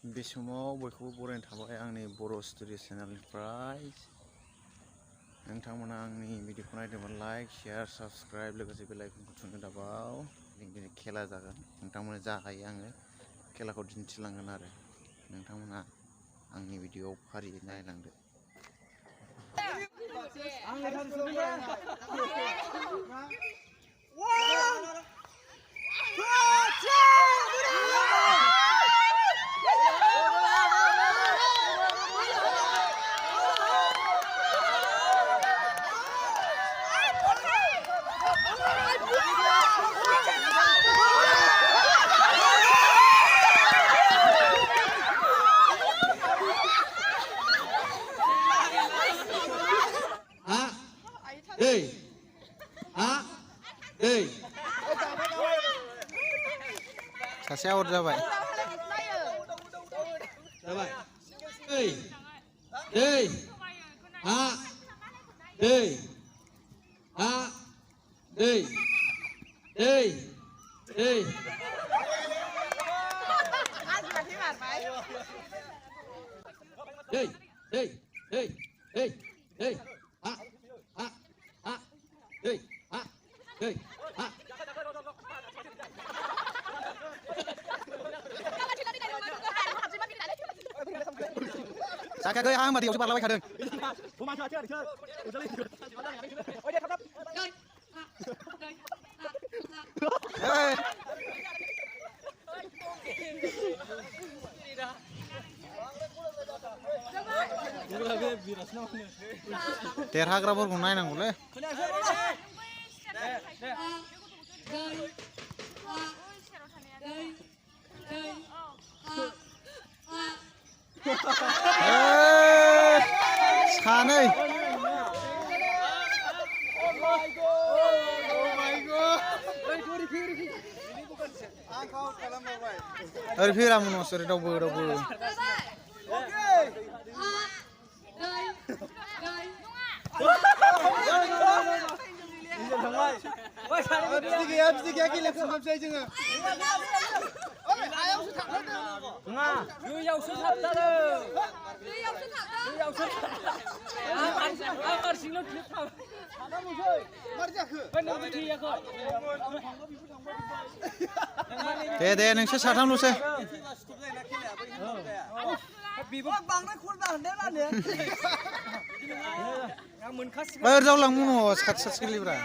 बे समाव बयखौबो बरायनो थाबाय आंनि बर' स्टुडिअ चेनेलनिफ्राय नोंथांमोना आंनि भिडिअखौ नायदोंमोन लाइक शेयार साबस्क्राइब लोगोसे बेल आइकनखौ थुनो दाबाव दिनै खेला जागोन नोंथांमोना जा हायो आङो खेलाखौ दिन्थिलांगोन आरो नोंथांमोना आंनि भिडिअआव फारियै नायलांदो सासे आउट जाबाय Sakit आं मादियावसो बारलाबाय थादों देरहाग्राफोरखौ नायनांगौलै सानै ओरै फेरामोन ओरै दावबो बिदि गैया गेलेफुंजोबसै जोङो दैयावसो थाबथारो दे नोंसोर साथामल'सै जावलांमोन सात गेलेब्रा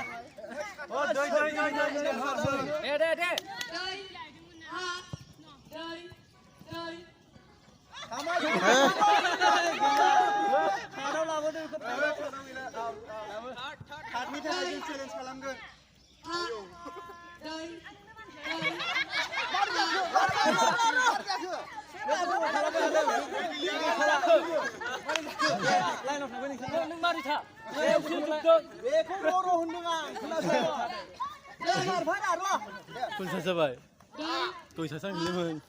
जाबाय दय सासेआं गेलेयोमोन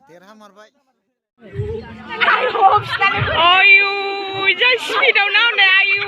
देरहामारबाय आयु जा स्पिडआव नांनाय आयु